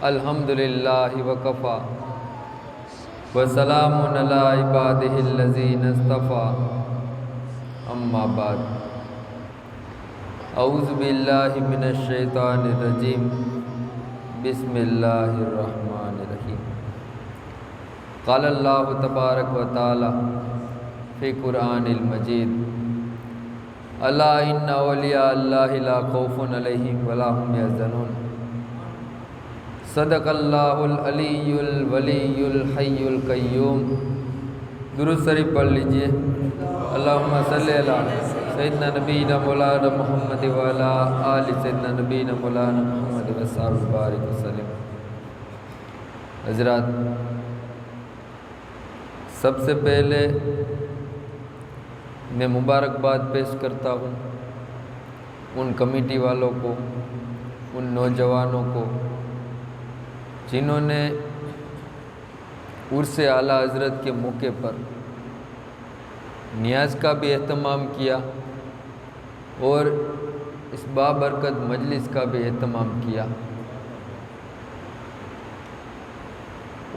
الحمدللہ وکفا وسلام علی عبادہ الذین اصطفیٰ اما بعد اعوذ باللہ من الشیطان الرجیم بسم اللہ الرحمن الرحیم قال اللہ تبارک و تعالی فی قرآن المجید الا ان اولیاء اللہ لا خوف علیہم ولا هم یحزنون صدق اللہ العلی الولی الحی القیوم۔ درود شریف پڑھ لیجئے۔ اللہم صلی علی سیدنا نبینا مولانا محمد وعلی آل سیدنا نبینا مولانا محمد وصحبہ بارک وسلم۔ حضرات، سب سے پہلے میں مبارکباد پیش کرتا ہوں ان کمیٹی والوں کو، ان نوجوانوں کو جنہوں نے عرس اعلیٰ حضرت کے موقع پر نیاز کا بھی اہتمام کیا اور اس بابرکت مجلس کا بھی اہتمام کیا،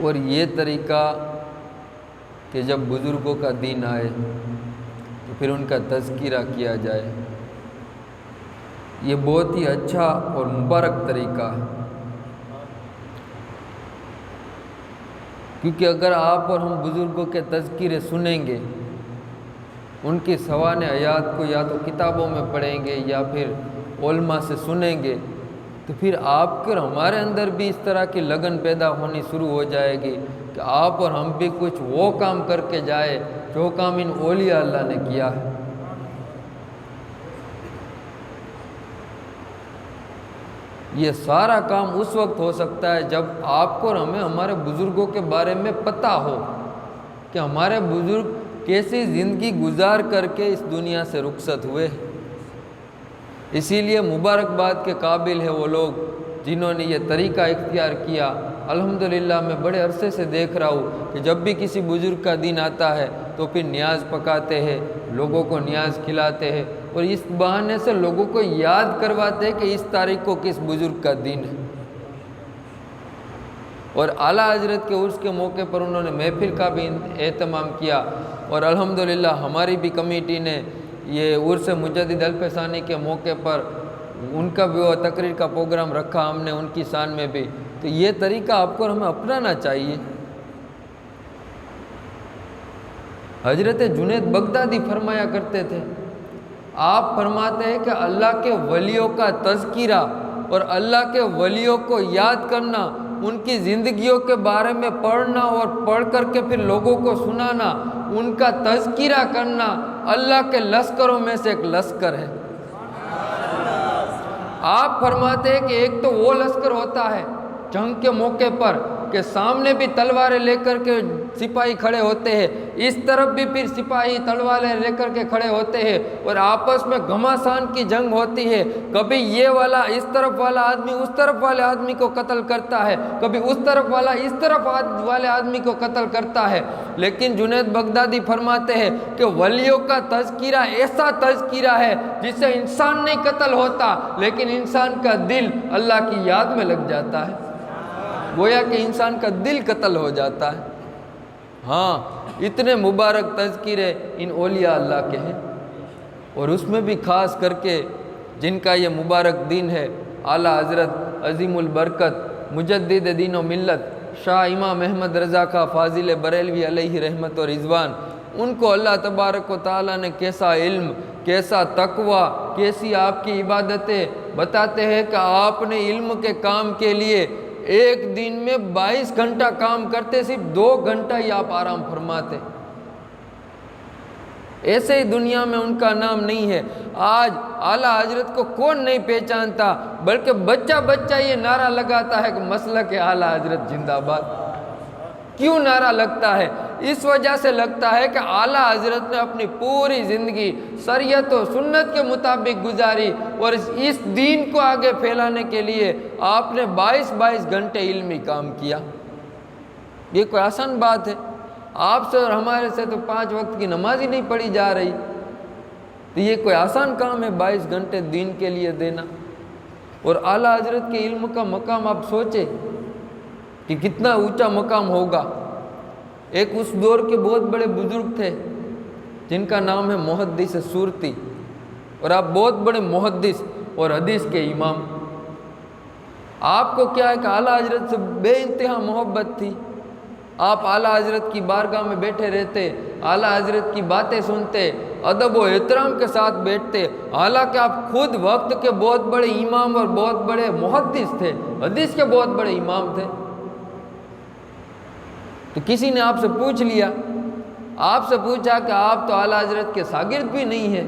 اور یہ طریقہ کہ جب بزرگوں کا دین آئے تو پھر ان کا تذکرہ کیا جائے، یہ بہت ہی اچھا اور مبارک طریقہ ہے، کیونکہ اگر آپ اور ہم بزرگوں کے تذکرے سنیں گے، ان کی سوانح حیات کو یا تو کتابوں میں پڑھیں گے یا پھر علماء سے سنیں گے، تو پھر آپ کے اور ہمارے اندر بھی اس طرح کی لگن پیدا ہونی شروع ہو جائے گی کہ آپ اور ہم بھی کچھ وہ کام کر کے جائے جو کام ان اولیاء اللہ نے کیا ہے۔ یہ سارا کام اس وقت ہو سکتا ہے جب آپ کو اور ہمیں ہمارے بزرگوں کے بارے میں پتہ ہو کہ ہمارے بزرگ کیسی زندگی گزار کر کے اس دنیا سے رخصت ہوئے۔ اسی لیے مبارکباد کے قابل ہے وہ لوگ جنہوں نے یہ طریقہ اختیار کیا۔ الحمدللہ میں بڑے عرصے سے دیکھ رہا ہوں کہ جب بھی کسی بزرگ کا دن آتا ہے تو پھر نیاز پکاتے ہیں، لوگوں کو نیاز کھلاتے ہیں، اور اس بہانے سے لوگوں کو یاد کرواتے ہیں کہ اس تاریخ کو کس بزرگ کا دن ہے۔ اور اعلیٰ حضرت کے عرس کے موقع پر انہوں نے محفل کا بھی اہتمام کیا، اور الحمدللہ ہماری بھی کمیٹی نے یہ عرس مجدد الف ثانی کے موقع پر ان کا بھی وہ تقریر کا پروگرام رکھا ہم نے ان کی شان میں بھی۔ تو یہ طریقہ آپ کو اور ہمیں اپنانا چاہیے۔ حضرت جنید بغدادی فرمایا کرتے تھے، آپ فرماتے ہیں کہ اللہ کے ولیوں کا تذکرہ اور اللہ کے ولیوں کو یاد کرنا، ان کی زندگیوں کے بارے میں پڑھنا اور پڑھ کر کے پھر لوگوں کو سنانا، ان کا تذکرہ کرنا اللہ کے لشکروں میں سے ایک لشکر ہے۔ آپ فرماتے ہیں کہ ایک تو وہ لشکر ہوتا ہے جنگ کے موقع پر کہ سامنے بھی تلواریں لے کر کے سپاہی کھڑے ہوتے ہیں، اس طرف بھی پھر سپاہی تلواریں لے کر کے کھڑے ہوتے ہیں، اور آپس میں گھماسان کی جنگ ہوتی ہے۔ کبھی یہ والا اس طرف والا آدمی اس طرف والے آدمی کو قتل کرتا ہے، کبھی اس طرف والا اس طرف والے آدمی کو قتل کرتا ہے۔ لیکن جنید بغدادی فرماتے ہیں کہ ولیوں کا تذکرہ ایسا تذکرہ ہے جس سے انسان نہیں قتل ہوتا، لیکن انسان کا دل اللہ کی یاد میں لگ جاتا ہے، گویا کہ انسان کا دل قتل ہو جاتا ہے۔ ہاں، اتنے مبارک تذکرے ان اولیاء اللہ کے ہیں، اور اس میں بھی خاص کر کے جن کا یہ مبارک دن ہے، اعلیٰ حضرت عظیم البرکت مجدد دین و ملت شاہ امام احمد رضا خاں فاضل بریلوی علیہ رحمت و رضوان، ان کو اللہ تبارک و تعالیٰ نے کیسا علم، کیسا تقوی، کیسی آپ کی عبادتیں بتاتے ہیں کہ آپ نے علم کے کام کے لیے ایک دن میں 22 گھنٹہ کام کرتے، صرف 2 گھنٹہ ہی آپ آرام فرماتے۔ ایسے ہی دنیا میں ان کا نام نہیں ہے۔ آج اعلیٰ حضرت کو کون نہیں پہچانتا، بلکہ بچہ بچہ یہ نعرہ لگاتا ہے کہ مسلک اعلیٰ حضرت زندہ باد۔ کیوں نعرہ لگتا ہے؟ اس وجہ سے لگتا ہے کہ اعلیٰ حضرت نے اپنی پوری زندگی شریعت و سنت کے مطابق گزاری، اور اس دین کو آگے پھیلانے کے لیے آپ نے 22 گھنٹے علمی کام کیا۔ یہ کوئی آسان بات ہے؟ آپ سے اور ہمارے سے تو 5 وقت کی نماز ہی نہیں پڑھی جا رہی، تو یہ کوئی آسان کام ہے 22 گھنٹے دین کے لیے دینا؟ اور اعلیٰ حضرت کے علم کا مقام آپ سوچیں کہ کتنا اونچا مقام ہوگا۔ ایک اس دور کے بہت بڑے بزرگ تھے جن کا نام ہے محدث سورتی، اور آپ بہت بڑے محدث اور حدیث کے امام۔ آپ کو کیا ہے کہ اعلیٰ حضرت سے بے انتہا محبت تھی۔ آپ اعلیٰ حضرت کی بارگاہ میں بیٹھے رہتے، اعلیٰ حضرت کی باتیں سنتے، ادب و احترام کے ساتھ بیٹھتے، حالانکہ آپ خود وقت کے بہت بڑے امام اور بہت بڑے محدث تھے، حدیث کے بہت بڑے امام تھے۔ تو کسی نے آپ سے پوچھ لیا، آپ سے پوچھا کہ آپ تو اعلیٰ حضرت کے شاگرد بھی نہیں ہیں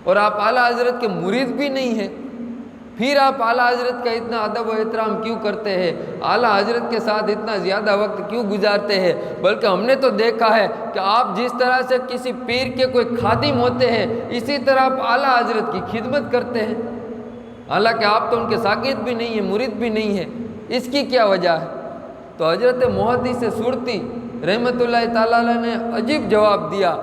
اور آپ اعلیٰ حضرت کے مرید بھی نہیں ہیں، پھر آپ اعلیٰ حضرت کا اتنا ادب و احترام کیوں کرتے ہیں، اعلیٰ حضرت کے ساتھ اتنا زیادہ وقت کیوں گزارتے ہیں؟ بلکہ ہم نے تو دیکھا ہے کہ آپ جس طرح سے کسی پیر کے کوئی خادم ہوتے ہیں، اسی طرح آپ اعلیٰ حضرت کی خدمت کرتے ہیں، حالانکہ آپ تو ان کے شاگرد بھی نہیں ہیں، مرید بھی نہیں ہیں۔ اس کی کیا وجہ ہے؟ تو حضرت محدث سورتی رحمۃ اللہ تعالیٰ علیہ نے عجیب جواب دیا۔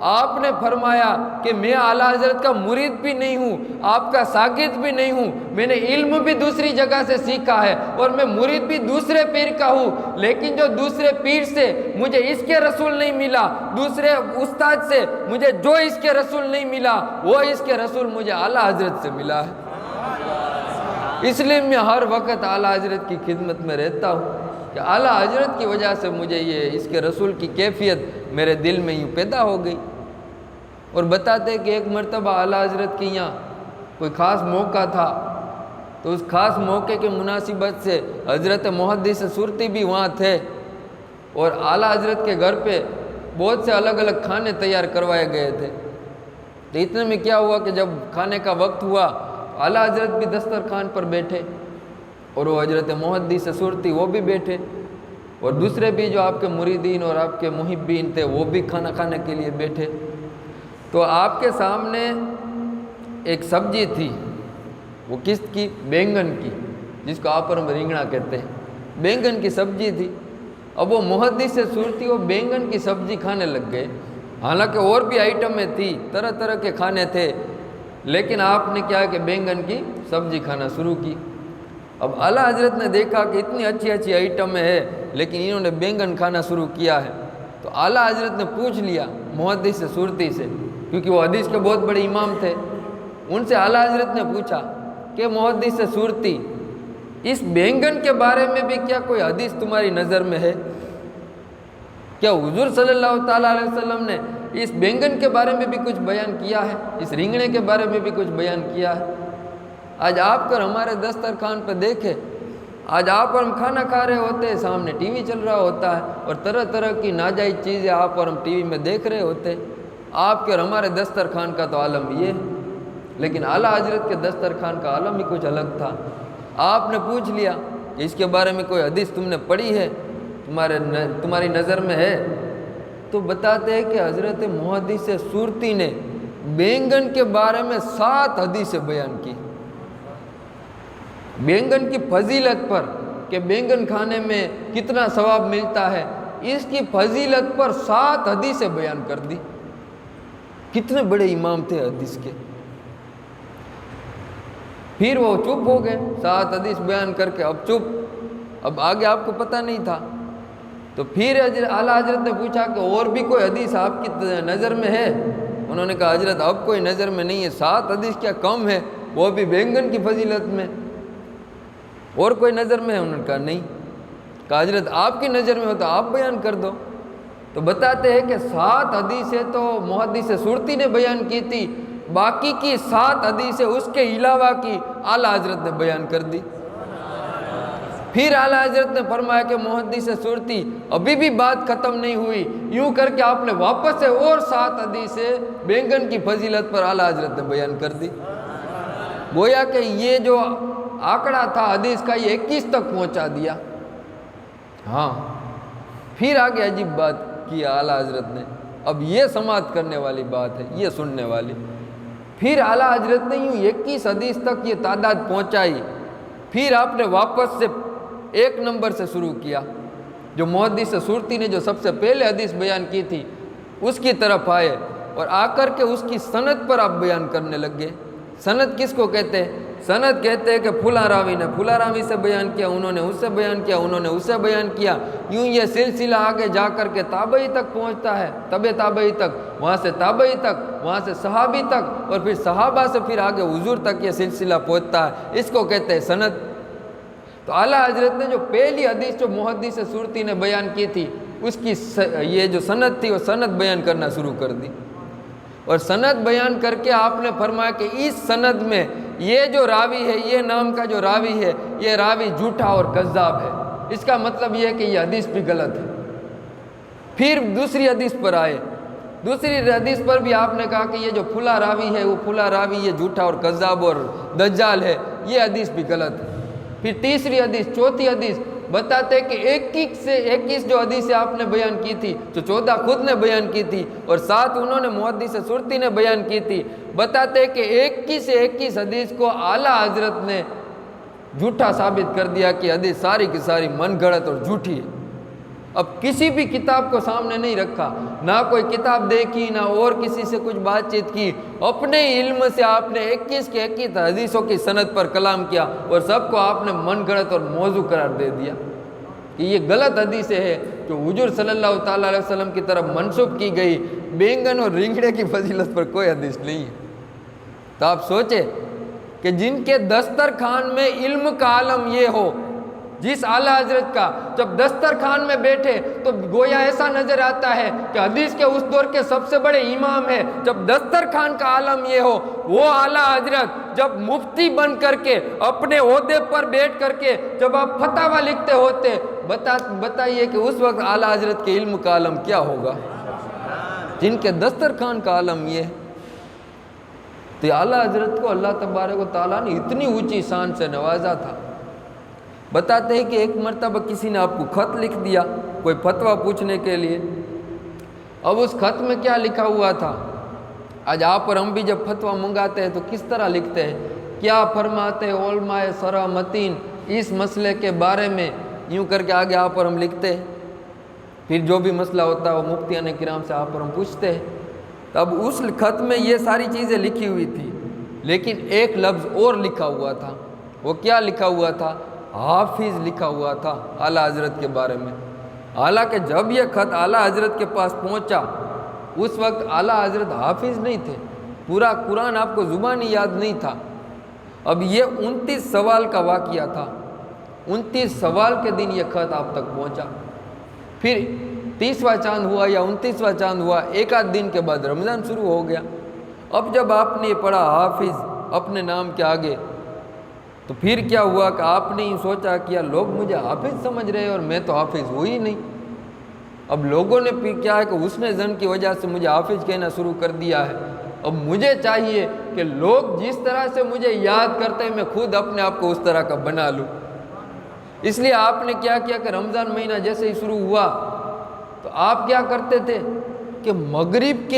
آپ نے فرمایا کہ میں اعلیٰ حضرت کا مرید بھی نہیں ہوں، آپ کا شاگرد بھی نہیں ہوں، میں نے علم بھی دوسری جگہ سے سیکھا ہے اور میں مرید بھی دوسرے پیر کا ہوں، لیکن جو دوسرے پیر سے مجھے اس کے رسول نہیں ملا، دوسرے استاد سے مجھے جو اس کے رسول نہیں ملا، وہ اس کے رسول مجھے اعلیٰ حضرت سے ملا ہے۔ اس لیے میں ہر وقت اعلیٰ حضرت کی خدمت میں رہتا ہوں کہ اعلیٰ حضرت کی وجہ سے مجھے یہ اس کے رسول کی کیفیت میرے دل میں یوں پیدا ہو گئی۔ اور بتاتے کہ ایک مرتبہ اعلیٰ حضرت کے یہاں کوئی خاص موقع تھا، تو اس خاص موقع کے مناسبت سے حضرت محدث سورتی بھی وہاں تھے، اور اعلیٰ حضرت کے گھر پہ بہت سے الگ الگ کھانے تیار کروائے گئے تھے۔ تو اتنے میں کیا ہوا کہ جب کھانے کا وقت ہوا، اعلیٰ حضرت بھی دسترخوان پر بیٹھے اور وہ حضرت محدث سورتی وہ بھی بیٹھے، اور دوسرے بھی جو آپ کے مریدین اور آپ کے محبین تھے وہ بھی کھانا کھانے کے لیے بیٹھے۔ تو آپ کے سامنے ایک سبزی تھی، وہ کس کی؟ بینگن کی، جس کو آپ اور ہم رینگڑا کہتے ہیں، بینگن کی سبزی تھی۔ اب وہ محدث سورتی وہ بینگن کی سبزی کھانے لگ گئے، حالانکہ اور بھی آئٹمیں تھی، طرح طرح کے کھانے تھے، لیکن آپ نے کیا کہ بینگن کی سبزی کھانا شروع کی۔ اب اعلیٰ حضرت نے دیکھا کہ اتنی اچھی اچھی آئٹمیں ہیں، لیکن انہوں نے بینگن کھانا شروع کیا ہے۔ تو اعلیٰ حضرت نے پوچھ لیا محدث سورتی سے، کیونکہ وہ حدیث کے بہت بڑے امام تھے، ان سے اعلیٰ حضرت نے پوچھا کہ محدث سورتی، اس بینگن کے بارے میں بھی کیا کوئی حدیث تمہاری نظر میں ہے؟ کیا حضور صلی اللہ تعالیٰ علیہ وسلم نے اس بینگن کے بارے میں بھی کچھ بیان کیا ہے، اس رینگڑے کے بارے میں بھی کچھ بیان کیا ہے؟ آج آپ کر ہمارے دسترخوان پہ دیکھے، آج آپ اور ہم کھانا کھا رہے ہوتے ہیں، سامنے ٹی وی چل رہا ہوتا ہے اور طرح طرح کی ناجائز چیزیں آپ اور ہم ٹی وی میں دیکھ رہے ہوتے ہیں۔ آپ کے اور ہمارے دسترخوان کا تو عالم یہ ہے، لیکن اعلیٰ حضرت کے دسترخوان کا عالم ہی کچھ الگ تھا۔ آپ نے پوچھ لیا کہ اس کے بارے میں کوئی حدیث تم نے پڑھی ہے، تمہاری نظر میں ہے؟ تو بتاتے ہیں کہ حضرت محدث سورتی نے بینگن کے بارے میں 7 حدیثیں بیان کی، بینگن کی فضیلت پر کہ بینگن کھانے میں کتنا ثواب ملتا ہے، اس کی فضیلت پر 7 حدیثیں بیان کر دی۔ کتنے بڑے امام تھے حدیث کے۔ پھر وہ چپ ہو گئے، 7 حدیث بیان کر کے اب چپ، اب آگے آپ کو پتہ نہیں تھا۔ تو پھر اعلیٰ حضرت نے پوچھا کہ اور بھی کوئی حدیث آپ کی نظر میں ہے؟ انہوں نے کہا حضرت اب کوئی نظر میں نہیں ہے، 7 حدیث کیا کم ہے، وہ بھی بینگن کی فضیلت میں، اور کوئی نظر میں ہے؟ انہوں نے کہا نہیں۔ کہا حضرت آپ کی نظر میں ہو تو آپ بیان کر دو۔ تو بتاتے ہیں کہ 7 حدیثیں تو محدث سورتی نے بیان کی تھی، باقی کی 7 حدیثیں اس کے علاوہ کی اعلیٰ حضرت نے بیان کر دی۔ پھر اعلیٰ حضرت نے فرمایا کہ محدث سورتی ابھی بھی بات ختم نہیں ہوئی، یوں کر کے آپ نے واپس سے اور 7 حدیثیں بینگن کی فضیلت پر اعلیٰ حضرت نے بیان کر دی۔ گویا کہ یہ جو آنکڑا تھا حدیث کا، یہ 21 تک پہنچا دیا۔ ہاں، پھر آگے عجیب بات کی اعلیٰ حضرت نے، اب یہ سماعت کرنے والی بات ہے، یہ سننے والی۔ پھر اعلیٰ حضرت نے یوں 21 حدیث تک یہ تعداد پہنچائی، پھر آپ نے واپس سے 1 نمبر سے شروع کیا، جو محدث سورتی نے جو سب سے پہلے حدیث بیان کی تھی اس کی طرف آئے، اور آ کر کے اس کی سند پر آپ بیان کرنے لگ گئے سند کس کو کہتے ہیں؟ سند کہتے ہیں کہ فلاں راوی نے فلاں راوی سے بیان کیا، انہوں نے اس سے بیان کیا، انہوں نے اس سے بیان کیا، یوں یہ سلسلہ آگے جا کر کے تابعی تک پہنچتا ہے، تبع تابعی تک، وہاں سے تابعی تک، وہاں سے صحابی تک، اور پھر صحابہ سے پھر آگے حضور تک یہ سلسلہ پہنچتا ہے، اس کو کہتے ہیں سند۔ تو اعلیٰ حضرت نے جو پہلی حدیث جو محدث سورتی نے بیان کی تھی، اس کی یہ جو سند تھی وہ سند بیان کرنا شروع کر دی، اور سند بیان کر کے آپ نے فرمایا کہ اس سند میں یہ جو راوی ہے، یہ نام کا جو راوی ہے، یہ راوی جھوٹا اور کذاب ہے، اس کا مطلب یہ ہے کہ یہ حدیث بھی غلط ہے۔ پھر دوسری حدیث پر آئے، دوسری حدیث پر بھی آپ نے کہا کہ یہ جو فلاں راوی ہے وہ فلاں راوی یہ جھوٹا اور کذاب اور دجال ہے، یہ حدیث بھی غلط ہے۔ پھر تیسری حدیث، چوتھی حدیث، بتاتے کہ 21 جو حدیث آپ نے بیان کی تھی، جو 14 خود نے بیان کی تھی اور 7 انہوں نے محدث سورتی نے بیان کی تھی، بتاتے کہ 21 حدیث کو اعلیٰ حضرت نے جھوٹا ثابت کر دیا کہ حدیث ساری کی ساری من گھڑت اور جھوٹی ہے۔ اب کسی بھی کتاب کو سامنے نہیں رکھا، نہ کوئی کتاب دیکھی، نہ اور کسی سے کچھ بات چیت کی، اپنے علم سے آپ نے 21 حدیثوں کی سند پر کلام کیا اور سب کو آپ نے من گھڑت اور موضوع قرار دے دیا کہ یہ غلط حدیث ہے جو حضور صلی اللہ تعالیٰ علیہ وسلم کی طرف منسوب کی گئی۔ بینگن اور رنگڑے کی فضیلت پر کوئی حدیث نہیں ہے۔ تو آپ سوچیں کہ جن کے دسترخوان میں علم کا عالم یہ ہو، جس اعلیٰ حضرت کا جب دسترخوان میں بیٹھے تو گویا ایسا نظر آتا ہے کہ حدیث کے اس دور کے سب سے بڑے امام ہیں، جب دسترخوان کا عالم یہ ہو، وہ اعلیٰ حضرت جب مفتی بن کر کے اپنے عہدے پر بیٹھ کر کے جب آپ فتاویٰ لکھتے ہوتے، بتائیے کہ اس وقت اعلیٰ حضرت کے علم کا عالم کیا ہوگا، جن کے دسترخوان کا عالم یہ ہے۔ تو اعلیٰ حضرت کو اللہ تبارک و تعالیٰ نے اتنی اونچی شان سے نوازا تھا۔ بتاتے ہیں کہ ایک مرتبہ کسی نے آپ کو خط لکھ دیا کوئی فتویٰ پوچھنے کے لیے۔ اب اس خط میں کیا لکھا ہوا تھا؟ آج آپ اور ہم بھی جب فتویٰ منگاتے ہیں تو کس طرح لکھتے ہیں؟ کیا فرماتے علماء سرا متین اس مسئلے کے بارے میں، یوں کر کے آگے آپ اور ہم لکھتے ہیں۔ پھر جو بھی مسئلہ ہوتا ہے وہ مفتیان کرام سے آپ اور ہم پوچھتے ہیں۔ تو اب اس خط میں یہ ساری چیزیں لکھی ہوئی تھی، لیکن ایک لفظ اور لکھا ہوا تھا۔ وہ کیا لکھا ہوا تھا؟ حافظ لکھا ہوا تھا اعلیٰ حضرت کے بارے میں۔ حالانکہ جب یہ خط اعلیٰ حضرت کے پاس پہنچا اس وقت اعلیٰ حضرت حافظ نہیں تھے، پورا قرآن آپ کو زبانی یاد نہیں تھا۔ اب یہ 29 سوال کا واقعہ تھا، 29 سوال کے دن یہ خط آپ تک پہنچا۔ پھر 30واں چاند ہوا یا 29واں چاند ہوا، ایک آدھ دن کے بعد رمضان شروع ہو گیا۔ اب جب آپ نے پڑھا حافظ اپنے نام کے آگے، تو پھر کیا ہوا کہ آپ نے ہی سوچا کہ لوگ مجھے حافظ سمجھ رہے ہیں اور میں تو حافظ ہوئی نہیں۔ اب لوگوں نے پھر کیا ہے کہ حسن ظن کی وجہ سے مجھے حافظ کہنا شروع کر دیا ہے۔ اب مجھے چاہیے کہ لوگ جس طرح سے مجھے یاد کرتے ہیں میں خود اپنے آپ کو اس طرح کا بنا لوں۔ اس لیے آپ نے کیا کیا کہ رمضان مہینہ جیسے ہی شروع ہوا تو آپ کیا کرتے تھے کہ مغرب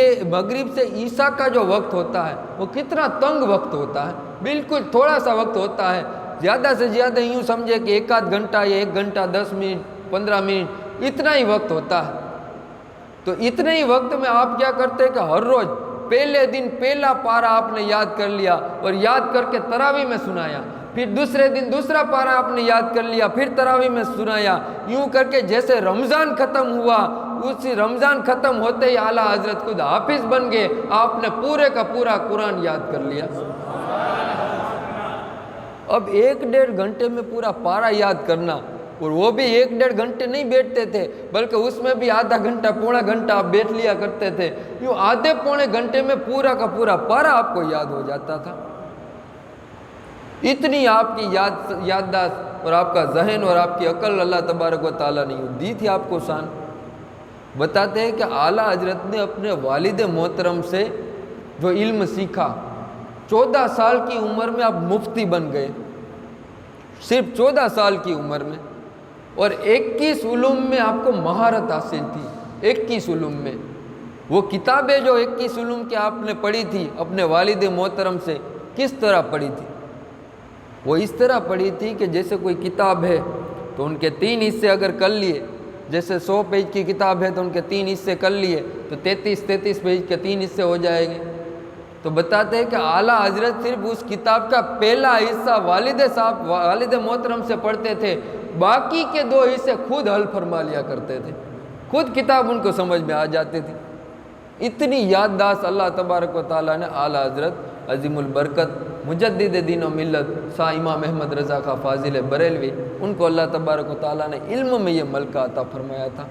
سے عشاء کا جو وقت ہوتا ہے وہ کتنا تنگ وقت ہوتا ہے، بالکل تھوڑا سا وقت ہوتا ہے، زیادہ سے زیادہ یوں سمجھے کہ 1 گھنٹہ یا 1 گھنٹہ 10 منٹ 15 منٹ اتنا ہی وقت ہوتا ہے۔ تو اتنے ہی وقت میں آپ کیا کرتے کہ ہر روز پہلے دن پہلا پارہ آپ نے یاد کر لیا اور یاد کر کے تراویح میں سنایا، پھر دوسرے دن دوسرا پارہ آپ نے یاد کر لیا پھر تراویح میں سنایا، یوں کر کے جیسے رمضان ختم ہوا اسی رمضان ختم ہوتے ہی اعلیٰ حضرت خود حافظ بن گئے، آپ نے پورے کا پورا قرآن یاد کر لیا۔ اب 1-1.5 گھنٹے میں پورا پارہ یاد کرنا، اور وہ بھی 1-1.5 گھنٹے نہیں بیٹھتے تھے بلکہ اس میں بھی آدھا گھنٹہ پونا گھنٹہ آپ بیٹھ لیا کرتے تھے، یوں آدھے پونے گھنٹے میں پورا کا پورا پارہ آپ کو یاد ہو جاتا تھا۔ اتنی آپ کی یادداشت اور آپ کا ذہن اور آپ کی عقل اللہ تبارک و تعالیٰ نے دی تھی آپ کو شان۔ بتاتے ہیں کہ اعلیٰ حضرت نے اپنے والد محترم سے جو علم سیکھا، 14 سال کی عمر میں آپ مفتی بن گئے، صرف 14 سال کی عمر میں، اور 21 علوم میں آپ کو مہارت حاصل تھی۔ 21 علوم میں وہ کتابیں جو 21 علوم کی آپ نے پڑھی تھی اپنے والد محترم سے، کس طرح پڑھی تھی؟ وہ اس طرح پڑھی تھی کہ جیسے کوئی کتاب ہے تو ان کے 3 حصے اگر کر لیے، جیسے 100 پیج کی کتاب ہے تو ان کے 3 حصے کر لیے تو 33 پیج کے 3 حصے ہو جائیں گے۔ تو بتاتے ہیں کہ اعلیٰ حضرت صرف اس کتاب کا پہلا حصہ والد محترم سے پڑھتے تھے، باقی کے 2 حصے خود حل فرما لیا کرتے تھے، خود کتاب ان کو سمجھ میں آ جاتی تھی۔ اتنی یادداشت اللہ تبارک و تعالیٰ نے اعلیٰ حضرت عظیم البرکت مجدد دین و ملت شاہ امام احمد رضا خان فاضل بریلوی، ان کو اللہ تبارک و تعالیٰ نے علم میں یہ ملکہ عطا فرمایا تھا۔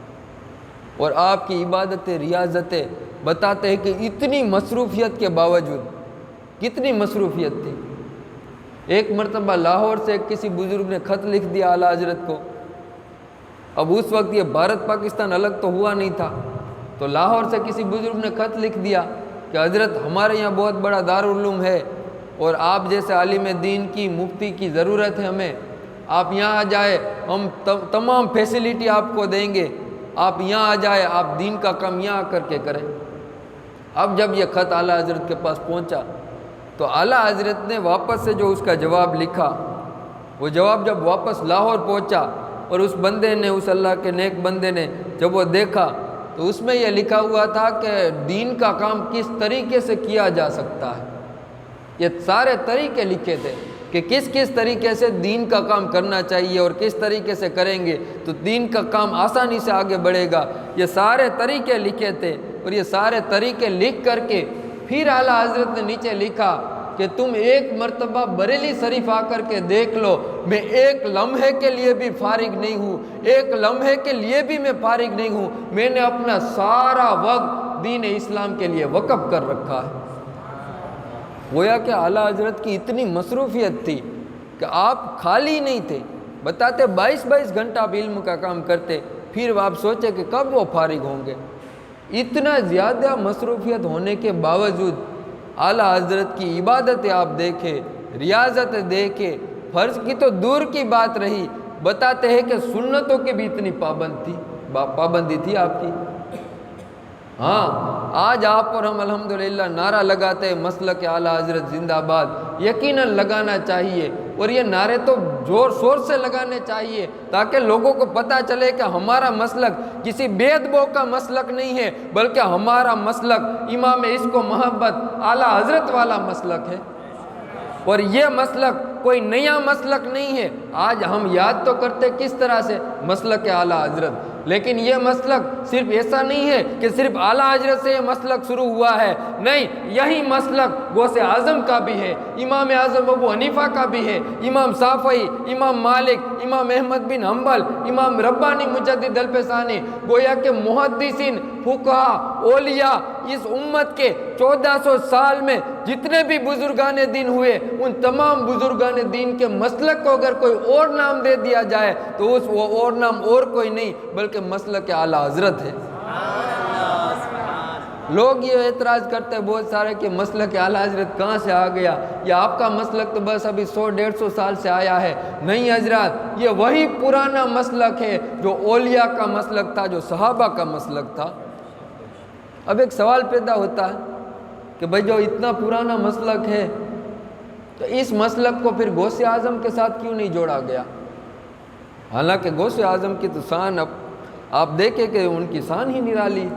اور آپ کی عبادتیں، ریاضتیں بتاتے ہیں کہ اتنی مصروفیت کے باوجود کتنی مصروفیت تھی۔ ایک مرتبہ لاہور سے کسی بزرگ نے خط لکھ دیا اعلیٰ حضرت کو۔ اب اس وقت یہ بھارت پاکستان الگ تو ہوا نہیں تھا، تو لاہور سے کسی بزرگ نے خط لکھ دیا کہ حضرت ہمارے یہاں بہت بڑا دارالعلوم ہے اور آپ جیسے عالم دین کی مفتی کی ضرورت ہے ہمیں، آپ یہاں آ جائے، ہم تمام فیسلٹی آپ کو دیں گے، آپ یہاں آ جائے، آپ دین کا کام یہاں آ کر کے کریں۔ اب جب یہ خط اعلیٰ حضرت کے پاس پہنچا تو اعلیٰ حضرت نے واپس سے جو اس کا جواب لکھا، وہ جواب جب واپس لاہور پہنچا اور اس بندے نے، اس اللہ کے نیک بندے نے جب وہ دیکھا تو اس میں یہ لکھا ہوا تھا کہ دین کا کام کس طریقے سے کیا جا سکتا ہے۔ یہ سارے طریقے لکھے تھے کہ کس کس طریقے سے دین کا کام کرنا چاہیے اور کس طریقے سے کریں گے تو دین کا کام آسانی سے آگے بڑھے گا۔ یہ سارے طریقے لکھے تھے اور یہ سارے طریقے لکھ کر کے پھر اعلیٰ حضرت نے نیچے لکھا کہ تم ایک مرتبہ بریلی شریف آ کر کے دیکھ لو، میں ایک لمحے کے لیے بھی فارغ نہیں ہوں، ایک لمحے کے لیے بھی میں فارغ نہیں ہوں، میں نے اپنا سارا وقت دین اسلام کے لیے وقف کر رکھا ہے۔ گویا کہ اعلیٰ حضرت کی اتنی مصروفیت تھی کہ آپ خالی نہیں تھے، بتاتے 22 گھنٹہ آپ علم کا کام کرتے، پھر آپ سوچے کہ کب وہ فارغ ہوں گے۔ اتنا زیادہ مصروفیت ہونے کے باوجود اعلیٰ حضرت کی عبادتیں آپ دیکھیں، ریاضتیں دیکھیں، فرض کی تو دور کی بات رہی، بتاتے ہیں کہ سنتوں کی بھی اتنی پابندی تھی آپ کی۔ ہاں، آج آپ اور ہم الحمدللہ نعرہ لگاتے ہیں مسلک اعلیٰ حضرت زندہ باد، یقیناً لگانا چاہیے، اور یہ نعرے تو زور شور سے لگانے چاہیے تاکہ لوگوں کو پتہ چلے کہ ہمارا مسلک کسی بید بو کا مسلک نہیں ہے، بلکہ ہمارا مسلک امام عشق و محبت اعلیٰ حضرت والا مسلک ہے، اور یہ مسلک کوئی نیا مسلک نہیں ہے۔ آج ہم یاد تو کرتے کس طرح سے مسلک اعلیٰ حضرت، لیکن یہ مسلک صرف ایسا نہیں ہے کہ صرف اعلیٰ حضرت سے یہ مسلک شروع ہوا ہے، نہیں، یہی مسلک غوث اعظم کا بھی ہے، امام اعظم ابو حنیفہ کا بھی ہے، امام شافعی، امام مالک، امام احمد بن حنبل، امام ربانی مجدد الفسانی، گویا کہ محدثین، فقہا، اولیاء، اس امت کے 1400 سال میں جتنے بھی بزرگان دین ہوئے، ان تمام بزرگان دین کے مسلک کو اگر کوئی اور نام دے دیا جائے تو وہ اور نام اور کوئی نہیں بلکہ مسلک اعلیٰ حضرت ہے۔ لوگ یہ اعتراض کرتے ہیں بہت سارے کہ مسلک اعلیٰ حضرت کہاں سے آ گیا، یا آپ کا مسلک تو بس ابھی 100-150 سال سے آیا ہے۔ نہیں حضرات، یہ وہی پرانا مسلک ہے جو اولیاء کا مسلک تھا، جو صحابہ کا مسلک تھا۔ اب ایک سوال پیدا ہوتا ہے کہ بھئی جو اتنا پرانا مسلک ہے تو اس مسلک کو پھر غوث اعظم کے ساتھ کیوں نہیں جوڑا گیا؟ حالانکہ غوث اعظم کی تو شان آپ دیکھیں کہ ان کی شان ہی نرالی،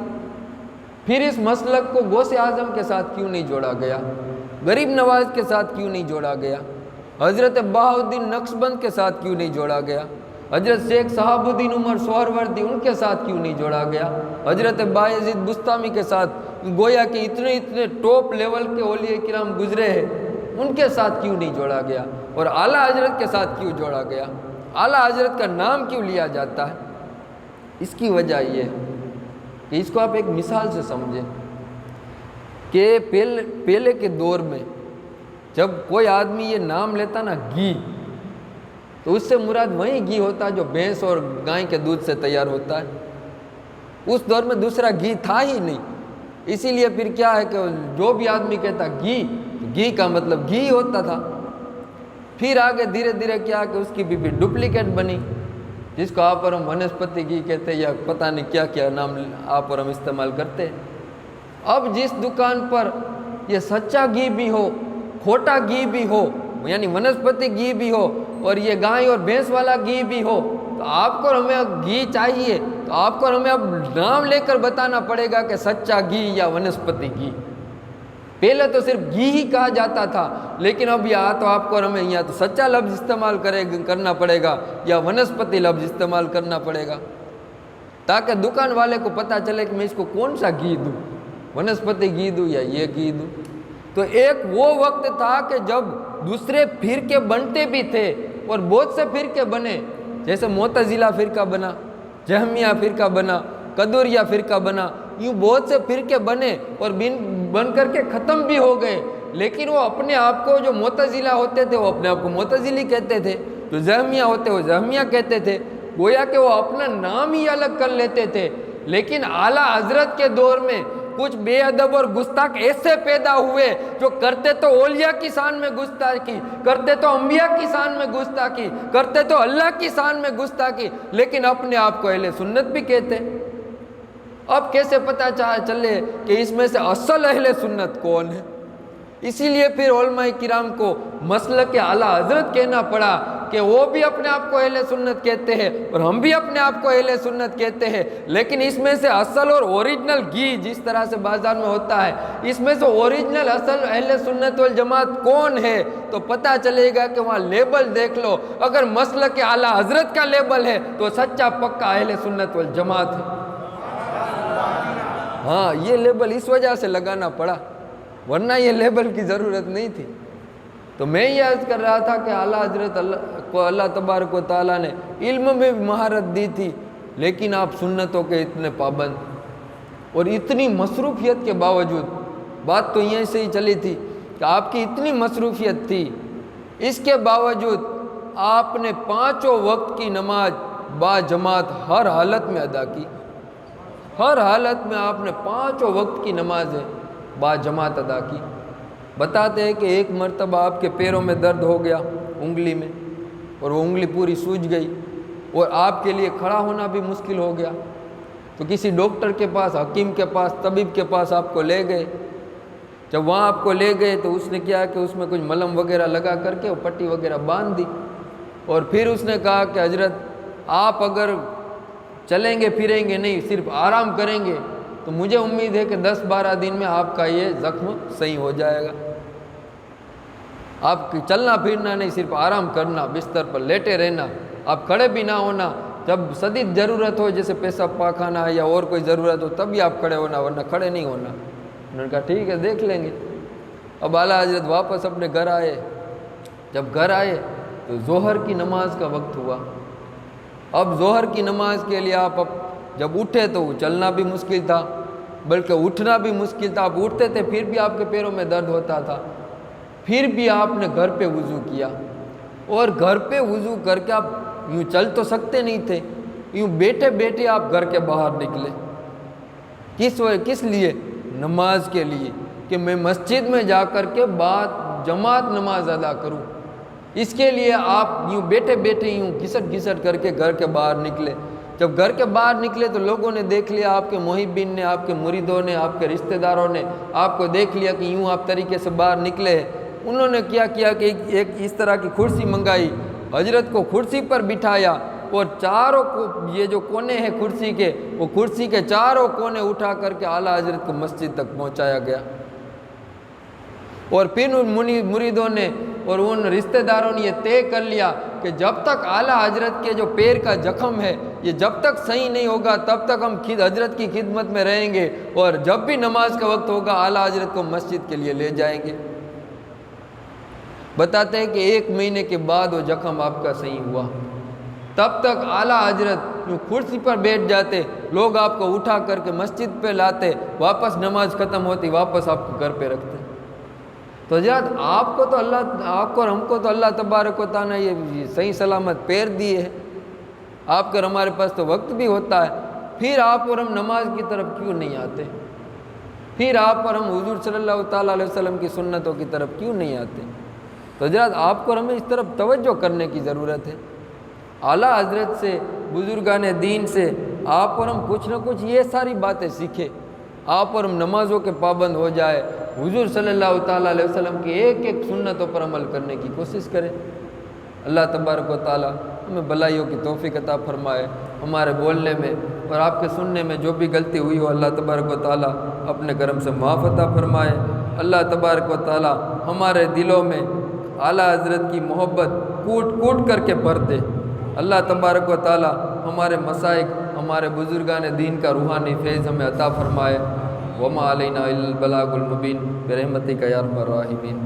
پھر اس مسلک کو غوث اعظم کے ساتھ کیوں نہیں جوڑا گیا؟ غریب نواز کے ساتھ کیوں نہیں جوڑا گیا؟ حضرت بہاؤالدین نقشبند کے ساتھ کیوں نہیں جوڑا گیا؟ حضرت شیخ صحاب الدین عمر سہروردی ان کے ساتھ کیوں نہیں جوڑا گیا؟ حضرت بایزید بستامی کے ساتھ، گویا کہ اتنے ٹاپ لیول کے اولیاء کرام گزرے ہیں، ان کے ساتھ کیوں نہیں جوڑا گیا؟ اور اعلیٰ حضرت کے ساتھ کیوں جوڑا گیا؟ اعلیٰ حضرت کا نام کیوں لیا جاتا ہے؟ اس کی وجہ یہ ہے کہ اس کو آپ ایک مثال سے سمجھیں کہ پہلے کے دور میں جب کوئی آدمی یہ نام لیتا نا گھی، تو اس سے مراد وہی گھی ہوتا جو بھینس اور گائے کے دودھ سے تیار ہوتا ہے۔ اس دور میں دوسرا گھی تھا ہی نہیں، اسی لیے پھر کیا ہے کہ جو بھی آدمی کہتا گھی کا مطلب گھی ہوتا تھا۔ پھر آگے دھیرے دھیرے کیا کہ اس کی بھی ڈپلیکیٹ بنی، جس کو آپ اور ہم ونسپتی گھی کہتے ہیں، یا پتہ نہیں کیا کیا نام آپ اور ہم استعمال کرتے ہیں۔ اب جس دکان پر یہ سچا گھی بھی ہو، کھوٹا گھی بھی ہو، یعنی ونسپتی گھی بھی ہو، اور یہ گائے اور بھینس والا گھی بھی ہو، تو آپ کو ہمیں گھی چاہیے تو آپ کو ہمیں اب نام لے کر بتانا پڑے گا کہ سچا گھی یا ونسپتی گھی۔ پہلے تو صرف گھی ہی کہا جاتا تھا، لیکن اب یا تو آپ کو اور ہمیں یا تو سچا لفظ استعمال کرنا پڑے گا یا ونسپتی لفظ استعمال کرنا پڑے گا، تاکہ دکان والے کو پتہ چلے کہ میں اس کو کون سا گھی دوں، ونسپتی گھی دوں یا یہ گھی دوں۔ تو ایک وہ وقت تھا کہ جب دوسرے فرقے بنتے بھی تھے، اور بہت سے فرقے بنے، جیسے معتزلہ فرقہ بنا، جہمیہ فرقہ بنا، قدریہ فرقہ بنا، یوں بہت سے فرقے بنے اور بن کر کے ختم بھی ہو گئے، لیکن وہ اپنے آپ کو، جو معتزلہ ہوتے تھے وہ اپنے آپ کو معتزلی کہتے تھے، جو جہمیہ ہوتے وہ جہمیہ کہتے تھے، گویا کہ وہ اپنا نام ہی الگ کر لیتے تھے۔ لیکن اعلیٰ حضرت کے دور میں کچھ بے ادب اور گستاخ ایسے پیدا ہوئے جو کرتے تو اولیاء کی شان میں گستاخی، کرتے تو انبیاء کی شان میں گستاخی، کرتے تو اللہ کی شان میں گستاخی، لیکن اپنے آپ کو اہل سنت بھی کہتے۔ اب کیسے پتہ چلے کہ اس میں سے اصل اہل سنت کون ہے؟ اسی لیے پھر علماء کرام کو مسلک اعلیٰ حضرت کہنا پڑا کہ وہ بھی اپنے آپ کو اہل سنت کہتے ہیں اور ہم بھی اپنے آپ کو اہل سنت کہتے ہیں، لیکن اس میں سے اصل اور اوریجنل گھی جس طرح سے بازار میں ہوتا ہے، اس میں سے اوریجنل اصل اہل سنت والجماعت کون ہے تو پتہ چلے گا کہ وہاں لیبل دیکھ لو، اگر مسلک اعلیٰ حضرت کا لیبل ہے تو سچا پکا اہل سنت والجماعت ہے۔ ہاں، یہ لیبل اس وجہ سے لگانا پڑا، ورنہ یہ لیبل کی ضرورت نہیں تھی۔ تو میں یہ عرض کر رہا تھا کہ اعلیٰ حضرت کو اللہ تبارک و تعالیٰ نے علم میں بھی مہارت دی تھی، لیکن آپ سنتوں کے اتنے پابند اور اتنی مصروفیت کے باوجود، بات تو یہیں سے ہی چلی تھی کہ آپ کی اتنی مصروفیت تھی، اس کے باوجود آپ نے 5 وقت کی نماز با جماعت ہر حالت میں ادا کی۔ ہر حالت میں آپ نے 5 وقت کی نمازیں با جماعت ادا کی۔ بتاتے ہیں کہ ایک مرتبہ آپ کے پیروں میں درد ہو گیا، انگلی میں، اور وہ انگلی پوری سوج گئی اور آپ کے لیے کھڑا ہونا بھی مشکل ہو گیا، تو کسی ڈاکٹر کے پاس، حکیم کے پاس، طبیب کے پاس آپ کو لے گئے۔ جب وہاں آپ کو لے گئے تو اس نے کیا کہ اس میں کچھ ملم وغیرہ لگا کر کے وہ پٹی وغیرہ باندھ دی، اور پھر اس نے کہا کہ حضرت آپ اگر چلیں گے پھریں گے نہیں، صرف آرام کریں گے تو مجھے امید ہے کہ 10-12 دن میں آپ کا یہ زخم صحیح ہو جائے گا۔ آپ چلنا پھرنا نہیں، صرف آرام کرنا، بستر پر لیٹے رہنا، آپ کھڑے بھی نہ ہونا، جب شدید ضرورت ہو جیسے پیشاب پاخانہ ہے یا اور کوئی ضرورت ہو تب ہی آپ کھڑے ہونا، ورنہ کھڑے نہیں ہونا۔ انہوں نے کہا ٹھیک ہے دیکھ لیں گے۔ اب اعلیٰ حضرت واپس اپنے گھر آئے۔ جب گھر آئے تو ظہر کی نماز کا وقت ہوا۔ اب ظہر کی نماز کے لیے آپ جب اٹھے تو چلنا بھی مشکل تھا، بلکہ اٹھنا بھی مشکل تھا۔ آپ اٹھتے تھے پھر بھی آپ کے پیروں میں درد ہوتا تھا، پھر بھی آپ نے گھر پہ وضو کیا، اور گھر پہ وضو کر کے آپ یوں چل تو سکتے نہیں تھے، یوں بیٹھے بیٹھے آپ گھر کے باہر نکلے۔ کس لیے؟ نماز کے لیے، کہ میں مسجد میں جا کر کے جماعت نماز ادا کروں۔ اس کے لیے آپ یوں بیٹھے بیٹھے یوں گھسٹ گھسٹ کر کے گھر کے باہر نکلے۔ جب گھر کے باہر نکلے تو لوگوں نے دیکھ لیا، آپ کے محبین نے، آپ کے مریدوں نے، آپ کے رشتہ داروں نے آپ کو دیکھ لیا کہ یوں آپ طریقے سے باہر نکلے ہیں۔ انہوں نے کیا کیا کہ ایک اس طرح کی کرسی منگائی، حضرت کو کرسی پر بٹھایا، اور چاروں یہ جو کونے ہیں کرسی کے، وہ کرسی کے چاروں کونے اٹھا کر کے اعلیٰ حضرت کو مسجد تک پہنچایا گیا۔ اور پھر ان مریدوں نے اور ان رشتہ داروں نے یہ طے کر لیا کہ جب تک اعلیٰ حضرت کے جو پیر کا زخم ہے یہ جب تک صحیح نہیں ہوگا تب تک ہم حضرت کی خدمت میں رہیں گے، اور جب بھی نماز کا وقت ہوگا اعلیٰ حضرت کو مسجد کے لیے لے جائیں گے۔ بتاتے ہیں کہ 1 مہینے کے بعد وہ زخم آپ کا صحیح ہوا۔ تب تک اعلیٰ حضرت کرسی پر بیٹھ جاتے، لوگ آپ کو اٹھا کر کے مسجد پہ لاتے، واپس نماز ختم ہوتی واپس آپ کو گھر پہ رکھتے۔ تو حضرت آپ کو اور ہم کو تو اللہ تبارک و تعالیٰ نے یہ صحیح سلامت پیر دیے ہیں، آپ کا ہمارے پاس تو وقت بھی ہوتا ہے، پھر آپ اور ہم نماز کی طرف کیوں نہیں آتے؟ پھر آپ اور ہم حضور صلی اللہ تعالیٰ علیہ وسلم کی سنتوں کی طرف کیوں نہیں آتے؟ تو حضرت آپ کو اور ہمیں اس طرف توجہ کرنے کی ضرورت ہے۔ اعلیٰ حضرت سے، بزرگان دین سے آپ اور ہم کچھ نہ کچھ یہ ساری باتیں سیکھیں، آپ اور ہم نمازوں کے پابند ہو جائے، حضور صلی اللہ تعالیٰ علیہ وسلم کی ایک ایک سنتوں پر عمل کرنے کی کوشش کریں۔ اللہ تبارک و تعالیٰ ہمیں بھلائیوں کی توفیق عطا فرمائے، ہمارے بولنے میں اور آپ کے سننے میں جو بھی غلطی ہوئی ہو اللہ تبارک و تعالیٰ اپنے کرم سے معاف عطا فرمائے۔ اللہ تبارک و تعالی ہمارے دلوں میں اعلیٰ حضرت کی محبت کوٹ کوٹ کر کے بھر دے۔ اللہ تبارک و تعالی ہمارے مشائخ، ہمارے بزرگان دین کا روحانی فیض ہمیں عطا فرمائے۔ وما علینا الا البلاغ المبین برحمتک یا ارحم الراحمین۔